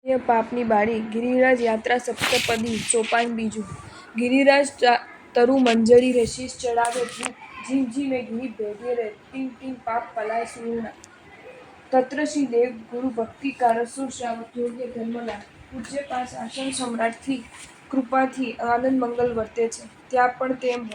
પાપની બાળી ગિરિરાજ યાત્રા સપ્તપદી સોપાન બીજું। ગિરિરાજ તરુ મંજરી રે શીશ ચઢાવે ભૂપ ઝીમ ઝીમે ગિરિ ભેગે રે ટીમ ટીમ પાપ પલાય સુરુણા। તત્ર શ્રી દેવ ગુરુ ભક્તિ કારસો શ્રાવક યોગ્ય ધર્મલા પૂજ્ય પાસ આસન સમ્રાટથી કૃપાથી આનંદ મંગલ વર્તે છે। ત્યાં પણ તેમ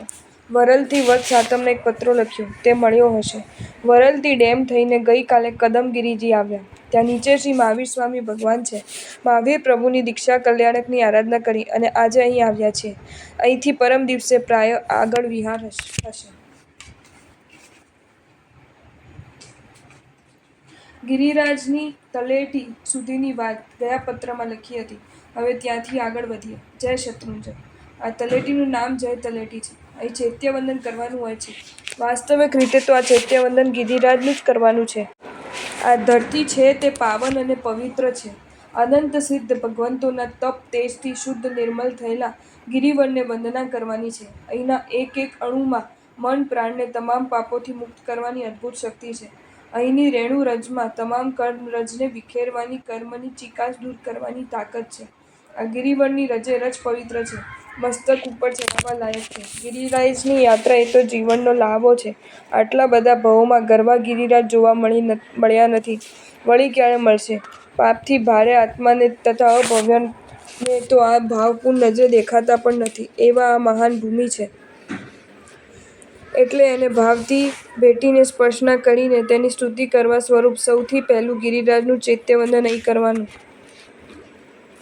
વરલથી વદ સાતમને એક પત્રો લખ્યો તે મળ્યો હશે। વરલથી ડેમ થઈને ગઈ કાલે કદમગીરીજી આવ્યા। ત્યાં નીચે શ્રી મહાવીર સ્વામી ભગવાન છે। મહાવીર પ્રભુની દીક્ષા કલ્યાણકની આરાધના કરી અને આજે અહીં આવ્યા છીએ। અહીંથી પરમ દિવસે પ્રાય આગળ વિહાર હશે। ગિરિરાજની તલેટી સુધીની વાત ગયા પત્રમાં લખી હતી। હવે ત્યાંથી આગળ વધીએ। જય શત્રુંજય। આ તલેટીનું નામ જય તલેટી છે। અહીં ચૈત્યવંદન કરવાનું હોય છે। વાસ્તવિક રીતે તો આ ચૈત્યવંદન ગિરિરાજનું જ કરવાનું છે। આ ધરતી છે તે પાવન અને પવિત્ર છે। અનંત સિદ્ધ ભગવંતોના તપ તેજથી શુદ્ધ નિર્મલ થયેલા ગિરિવરને વંદના કરવાની છે। અહીંના એક એક અણુમાં મન પ્રાણને તમામ પાપોથી મુક્ત કરવાની અદ્ભુત શક્તિ છે। અહીંની રેણુ રજમાં તમામ કર્મરજને વિખેરવાની કર્મની ચીકાશ દૂર કરવાની તાકત છે। આ ગિરિવરની રજે રજ પવિત્ર છે। મસ્તક ઉપર ચડાવવા લાયક છે। ગિરિરાજની યાત્રા એ તો જીવનનો લહાવો છે। આટલા બધા ભવોમાં ગરવા ગિરિરાજ જોવા મળ્યા નથી, વળી ક્યારે મળશે? પાપથી ભારે આત્માને તથા અભવ્યને તો આ ભાવપૂર્ણ નજરે દેખાતા પણ નથી એવા આ મહાન ભૂમિ છે। એટલે એને ભાવથી ભેટીને સ્પર્શના કરીને તેની સ્તુતિ કરવા સ્વરૂપ સૌથી પહેલું ગિરિરાજનું ચૈત્યવંદન અહીં કરવાનું।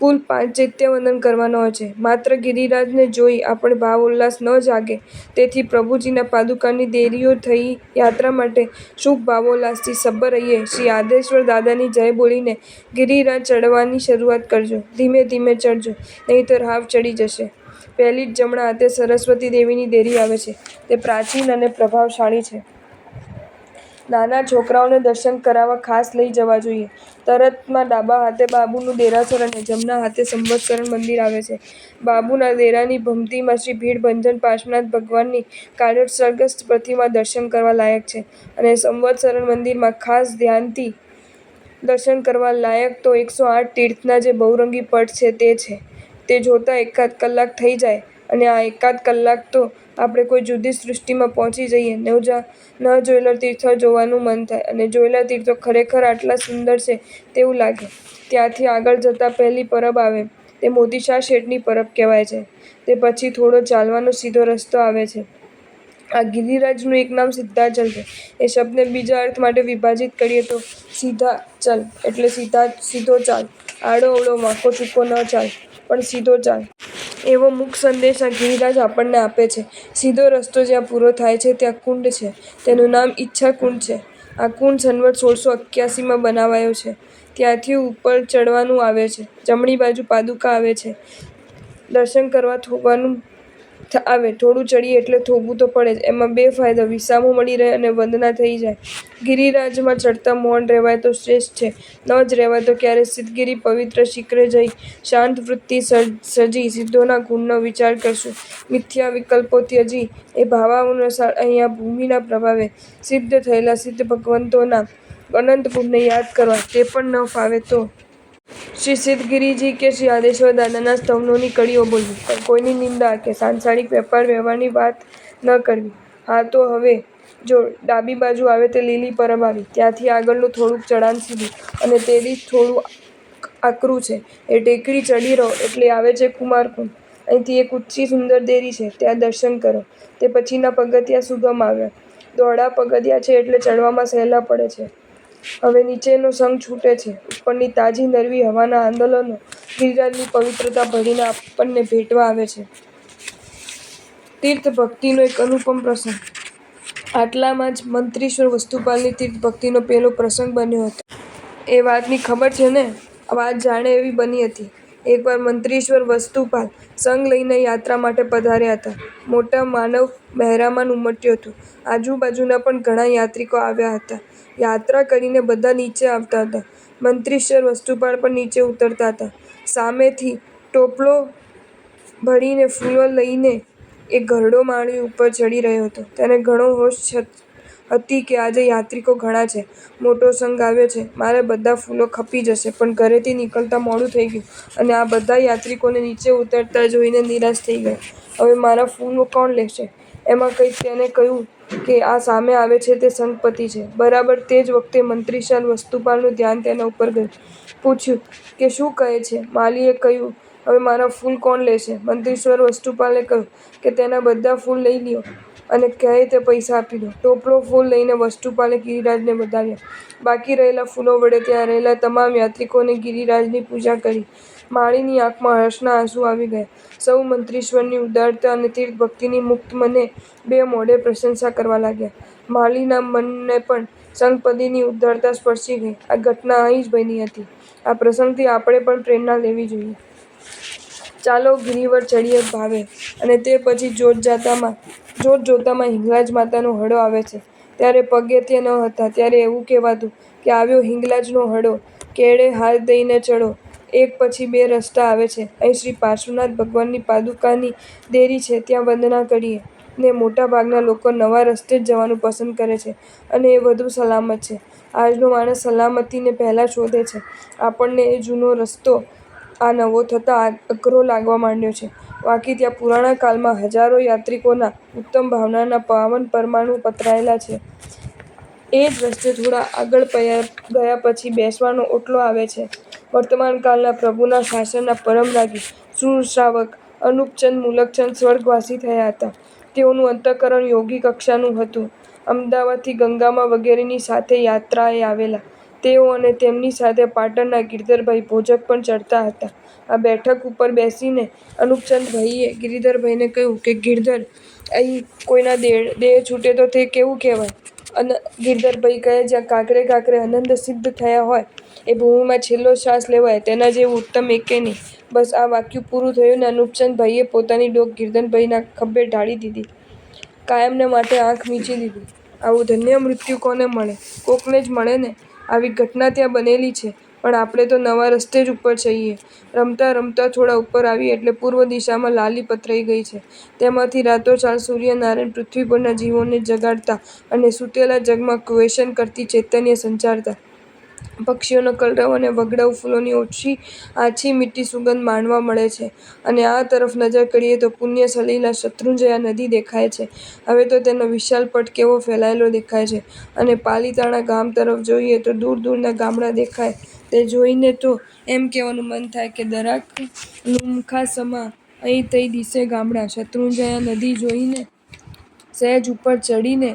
કુલ 5 ચૈત્યવંદન કરવાના હોય છે। માત્ર ગિરિરાજને જોઈ આપણે ભાવ ઉલ્લાસ ન જાગે તેથી પ્રભુજીના પાદુકાની દેરીઓ થઈ યાત્રા માટે શુભ ભાવોલ્લાસથી સબ્બર રહીએ શ્રી આદેશ્વર દાદાની જય બોલીને ગિરિરાજ ચઢવાની શરૂઆત કરજો। ધીમે ધીમે ચઢજો, નહીંતર હાફ ચડી જશે। પહેલી જ જમણા હાથે સરસ્વતી દેવીની દેરી આવે છે। તે પ્રાચીન અને પ્રભાવશાળી છે। નાના છોકરાઓને દર્શન કરાવવા ખાસ લઈ જવા જોઈએ। તરતમાં ડાબા હાથે બાબુનું દેરાસર અને જમણા હાથે સંવત્સરણ મંદિર આવે છે। બાબુના દેરાની ભમતીમાં શ્રી ભીડભંજન પાર્શ્વનાથ ભગવાનની કાયોત્સર્ગસ્થ પ્રતિમા દર્શન કરવા લાયક છે અને સંવત્સરણ મંદિરમાં ખાસ ધ્યાનથી દર્શન કરવા લાયક તો 108 તીર્થના જે બહુરંગી પટ છે તે છે। તે જોતાં એકાદ કલાક થઈ જાય અને આ એકાદ કલાક તો આપણે કોઈ જુદી સૃષ્ટિમાં પહોંચી જઈએ। ન જોયેલા તીર્થો જોવાનું મન થાય અને જોયેલા તીર્થો ખરેખર આટલા સુંદર છે તેવું લાગે। ત્યાંથી આગળ જતાં પહેલી પરબ આવે તે મોતીશા શેઠની પરબ કહેવાય છે। તે પછી થોડો ચાલવાનો સીધો રસ્તો આવે છે। આ ગિરિરાજનું એક નામ સિદ્ધાચલ છે। એ શબ્દને બીજા અર્થ માટે વિભાજિત કરીએ તો સીધાચલ એટલે સીધો ચાલ, આડો અવળો વાંકો ચૂકો ન ચાલ, પણ સીધો ચાલ। એવો મુખ સંદેશ આ ગિરિરાજ આપણને આપે છે। સીધો રસ્તો જ્યાં પૂરો થાય છે ત્યાં કુંડ છે। તેનું નામ ઈચ્છાકુંડ છે। આ કુંડ સંવત 1681માં બનાવાયો છે। ત્યાંથી ઉપર ચડવાનું આવે છે। જમણી બાજુ પાદુકા આવે છે। દર્શન કરવા થોભાનું આવે। થોડું ચડીએ એટલે થોભવું તો પડે જ। એમાં બે ફાયદા, વિસામો મળી રહે અને વંદના થઈ જાય। ગિરિરાજમાં ચડતાં મૌન રહેવાય તો શ્રેષ્ઠ છે। ન જ રહેવાય તો ક્યારે સિદ્ધગિરિ પવિત્ર શિખરે જઈ શાંત વૃત્તિ સજી સિદ્ધોના ગુણનો વિચાર કરશું। મિથ્યા વિકલ્પો ત્યજી એ ભાવાનુસાર અહીં આ ભૂમિના પ્રભાવે સિદ્ધ થયેલા સિદ્ધ ભગવંતોના અનંત ગુણને યાદ કરવા તે પણ ન ફાવે તો શ્રી સિદ્ધગિરિજી કે શ્રી આદેશ્વર દાદાના સ્તવનોની કડીઓ બોલવી, પણ કોઈની નિંદા કે સાંસારિક વેપાર વ્યવહારની વાત ન કરવી। હા તો હવે જો ડાબી બાજુ આવે તે લીલી પરબ આવી। ત્યાંથી આગળનું થોડુંક ચડાણ સીધું અને તેડી થોડું આકરું છે। એ ટેકરી ચડી રહો એટલે આવે છે કુમારકુંડ। અહીંથી એક ઊંચી સુંદર દેરી છે, ત્યાં દર્શન કરો। તે પછીના પગથિયાં સુગમ આવ્યા। દોડા પગથિયાં છે એટલે ચડવામાં સહેલા પડે છે। હવે નીચેનો સંગ છૂટે છે। ઉપરની તાજી નરવી હવાના આંદોલનો ગિરિરાજની પવિત્રતા ભળીને આપણને ભેટવા આવે છે। તીર્થ ભક્તિનો એક અનુપમ પ્રસંગ। આટલામાં જ મંત્રીશ્વર વસ્તુપાલની તીર્થ ભક્તિનો પહેલો પ્રસંગ બન્યો હતો। એ વાતની ખબર છે ને? વાત જાણે એવી બની હતી। એકવાર મંત્રીશ્વર વસ્તુપાલ સંઘ લઈને યાત્રા માટે પધાર્યા હતા। મોટા માનવ મહેરામણ ઉમટ્યું હતું। આજુબાજુના પણ ઘણા યાત્રિકો આવ્યા હતા। યાત્રા કરીને બધા નીચે આવતા હતા। મંત્રીશ્વર વસ્તુપાલ પણ નીચે ઉતરતા હતા। સામેથી ટોપલો ભરીને ફૂલો લઈને એક ઘરડો માળી ઉપર ચડી રહ્યો હતો। તેને ઘણો હતી કે આજે યાત્રિકો ઘણા છે, મોટો સંઘ આવ્યો છે, મારે બધા ફૂલો ખપી જશે. પણ ઘરેથી નીકળતા મોડું થઈ ગયું અને આ બધા યાત્રિકોને નીચે ઉતરતા જોઈને નિરાશ થઈ ગયા. હવે મારા ફૂલો કોણ લેશે? એમાં કંઈક તેને કહ્યું કે આ સામે આવે છે તે સંઘપતિ છે. બરાબર તે જ વખતે મંત્રીશ્ર વસ્તુપાલનું ધ્યાન તેના ઉપર ગયું. પૂછ્યું કે શું કહે છે? માલીએ કહ્યું, હવે મારા ફૂલ કોણ લેશે? મંત્રીશ્વર વસ્તુપાલે કહ્યું કે તેના બધા ફૂલ લઈ લ્યો અને કહે તે પૈસા આપી દો. ટોપલો ફૂલ લઈને વસ્તુપાલે ગિરિરાજને બતાવ્યા. બાકી રહેલા ફૂલો વડે ત્યાં રહેલા તમામ યાત્રિકોને ગિરિરાજની પૂજા કરી. માળીની આંખમાં હર્ષના આંસુ આવી ગયા. સૌ મંત્રીશ્વરની ઉદારતા અને તીર્થભક્તિની મુક્ત મને બે મોઢે પ્રશંસા કરવા લાગ્યા. માલીના મનને પણ સંઘપતિની ઉદારતા સ્પર્શી ગઈ. આ ઘટના અહીં જ બની હતી. આ પ્રસંગથી આપણે પણ પ્રેરણા લેવી જોઈએ. ચાલો ગિરિવર ચડીએ ભાવે. અને તે પછી જોતજોતામાં હિંગલાજ માતાનો હડો આવે છે. ત્યારે પગથિયે ન હતા ત્યારે એવું કહેવાતું કે આવ્યો હિંગલાજનો હડો, કેળે હાથ દઈને ચડો. એક પછી બે રસ્તા આવે છે. અહીં શ્રી પાર્શ્વનાથ ભગવાનની પાદુકાની દેરી છે ત્યાં વંદના કરીએ ને મોટા ભાગના લોકો નવા રસ્તે જ જવાનું પસંદ કરે છે અને એ વધુ સલામત છે. આજનો માણસ સલામતીને પહેલાં શોધે છે. આપણને એ જૂનો રસ્તો આ નવો થતાં અઘરો લાગવા માંડ્યો છે. બાકી ત્યાં પુરાણા કાળમાં હજારો યાત્રિકોના ઉત્તમ ભાવનાના પાવન પરમાણુ પથરાયેલા છે. એ જ રસ્તે થોડા આગળ ગયા પછી બેસવાનો ઓટલો આવે છે. વર્તમાન કાળના પ્રભુના શાસનના પરમરાગી સુરશ્રાવક અનુપચંદ મૂલકચંદ સ્વર્ગવાસી થયા હતા. તેઓનું અંતઃકરણ યોગી કક્ષાનું હતું. અમદાવાદથી ગંગામા વગેરેની સાથે યાત્રાએ આવેલા. તેઓ અને તેમની સાથે પાટણના ગિરધરભાઈ ભોજક પણ ચડતા હતા. આ બેઠક ઉપર બેસીને અનુપચંદભાઈએ ગિરધરભાઈને કહ્યું કે ગિરધર, અહીં કોઈના દેહ છૂટે તો તે કેવું કહેવાય? ગિરધરભાઈ કહે, જ્યાં કાંકરે કાંકરે આનંદ સિદ્ધ થયા હોય એ ભૂમિમાં છેલ્લો શ્વાસ લેવાય તેના જેવું ઉત્તમ એકેય નહીં. બસ આ વાક્યું પૂરું થયું ને અનુપચંદભાઈએ પોતાની ડોક ગિરધરભાઈના ખભે ઢાળી દીધી. કાયમને માટે આંખ મીચી દીધી. આવું ધન્ય મૃત્યુ કોને મળે? કોકને જ મળે ને! આવી ઘટના ત્યાં બનેલી છે. પણ આપણે તો નવા રસ્તે જ ઉપર ચડીએ. રમતા રમતા થોડા ઉપર આવીએ એટલે પૂર્વ દિશામાં લાલી પથરાઈ ગઈ છે. તેમાંથી રાતોચાળ સૂર્યનારાયણ પૃથ્વી પરના જીવોને જગાડતા અને સૂતેલા જગમાં ક્વેશન કરતી ચૈતન્ય સંચારતા. પક્ષીઓનો કલરવ અને વગડાઉ ફૂલોની આછી મીઠી સુગંધ માણવા મળે છે. અને આ તરફ નજર કરીએ તો પુણ્ય સલિલા શત્રુંજયા નદી દેખાય છે. હવે તો તેનો વિશાળ પટ કેવો ફેલાયેલો દેખાય છે. અને પાલીતાણા ગામ તરફ જોઈએ તો દૂર દૂરના ગામડાં દેખાય. તે જોઈને તો એમ કહેવાનું મન થાય કે દરાક લુમખાસમાં અહીં તહીં દિશે ગામડાં. શત્રુંજયા નદી જોઈને સહેજ ઉપર ચડીને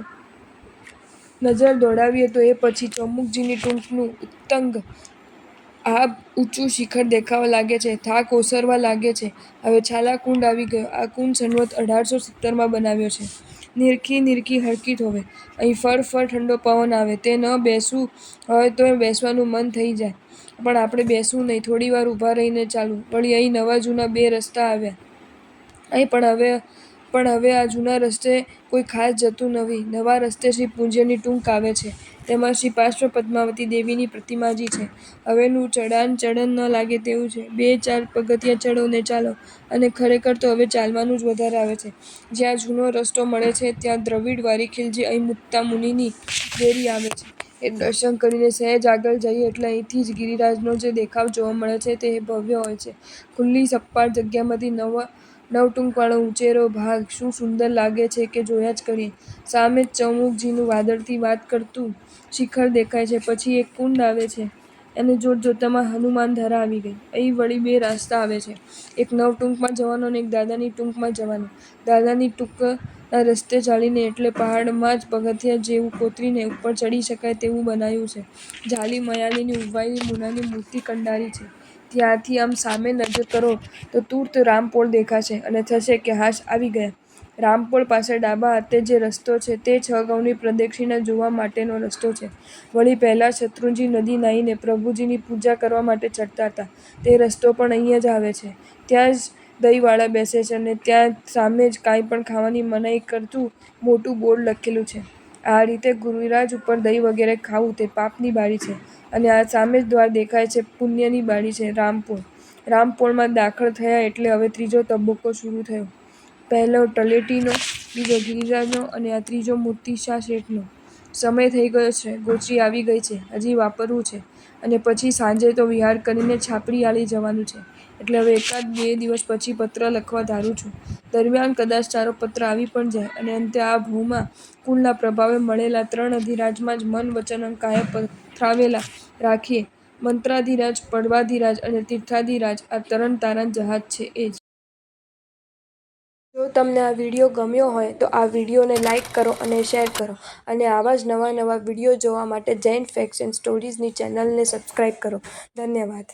નજર દોડાવીએ તો એ પછી ચોમુખજીની ટૂંકનું ઉત્તંગ આબ ઊંચું શિખર દેખાવા લાગે છે. થાક ઓસરવા લાગે છે. હવે છાલાકુંડ આવી ગયો. આ કુંડ સનવત 1870માં બનાવ્યો છે. નિરખી હરખી થોવે. અહીં ફર ઠંડો પવન આવે. તે ન બેસવું હોય તોય બેસવાનું મન થઈ જાય. પણ આપણે બેસવું નહીં. થોડીવાર ઊભા રહીને ચાલવું. વળી અહીં નવા જૂના બે રસ્તા આવ્યા. અહીં પણ હવે આ જૂના રસ્તે કોઈ ખાસ જતું નથી. નવા રસ્તે શ્રી પૂજ્યની ટૂંક આવે છે. તેમાં શ્રી પાર્શ્વ પદ્માવતી દેવીની પ્રતિમાજી છે. હવેનું ચડાણ ન લાગે તેવું છે. 2-4 પગથિયાં ચડો ને ચાલો. અને ખરેખર તો હવે ચાલવાનું જ વધારે આવે છે. જ્યાં જૂનો રસ્તો મળે છે ત્યાં દ્રવિડ વારીખેલજી અહીં મુક્તા મુનિની દેરી આવે છે. એ દર્શન કરીને સહેજ આગળ જઈએ એટલે અહીંથી જ ગિરિરાજનો જે દેખાવ જોવા મળે છે તે ભવ્ય હોય છે. ખુલ્લી સપાટ જગ્યામાંથી નવટુંકવાળો ઉંચેરો ભાગ શું સુંદર લાગે છે કે જોયા જ કરીએ. સામે જ ચૌમુખજીનું વાદળથી વાત કરતું શિખર દેખાય છે. પછી એક કુંડ આવે છે અને જોતજોતામાં હનુમાનધારા આવી ગઈ. અહીં વળી બે રસ્તા આવે છે. એક નવટુંકમાં જવાનો અને એક દાદાની ટૂંકમાં જવાનો. દાદાની ટૂંકના રસ્તે ચાલીને એટલે પહાડમાં જ પગથિયાં જેવું કોતરીને ઉપર ચડી શકાય તેવું બનાવ્યું છે. જાલી મયાલીની ઉભાયેલી મૂનાની મૂર્તિ કંડારી છે. ત્યાંથી આમ સામે નજર કરો તો તૂર્ત રામપોળ દેખાશે અને થશે કે હાશ આવી ગયા. રામપોળ પાસે ડાબા હાથે જે રસ્તો છે તે 6 ગૌની પ્રદક્ષિણા જોવા માટેનો રસ્તો છે. વળી પહેલાં શત્રુંજી નદી નાહીને પ્રભુજીની પૂજા કરવા માટે ચડતા હતા તે રસ્તો પણ અહીં જ આવે છે. ત્યાં જ દહીંવાળા બેસે છે અને ત્યાં સામે જ કાંઈ પણ ખાવાની મનાઈ કરતું મોટું બોર્ડ લખેલું છે. આ રીતે ગિરિરાજ ઉપર દહીં વગેરે ખાવું તે પાપની બારી છે. અને આ સામે જ દ્વાર દેખાય છે પુણ્યની બારી છે, રામપોળ. રામપોળમાં દાખલ થયા એટલે હવે ત્રીજો તબક્કો શરૂ થયો. પહેલો તલેટીનો, બીજો ગિરિરાજનો અને આ ત્રીજો મોતીશા શેઠનો. સમય થઈ ગયો છે, ગોચરી આવી ગઈ છે, હજી વાપરવું છે, અને પછી સાંજે તો વિહાર કરીને છાપડી આલી જવાનું છે, એટલે હવે 1-2 દિવસ પછી પત્ર લખવા ધારું છું. દરમિયાન કદાચ તારો પત્ર આવી પણ જાય, અને અંતે આ ભૂમાં કુળના પ્રભાવે મળેલા 3 અધિરાજમાં જ મન વચન કાયા પથરાવેલા રાખીએ. મંત્રાધિરાજ, પડવાધિરાજ અને તીર્થાધિરાજ આ તરણ-તારણ જહાજ છે એ જ. જો તમને આ વિડીયો ગમ્યો હોય તો આ વિડીયોને લાઈક કરો અને શેર કરો, અને આવા જ નવા વિડીયો જોવા માટે જૈન ફેક્ટ્સ એન્ડ સ્ટોરીઝની ચેનલને સબસ્ક્રાઈબ કરો. ધન્યવાદ.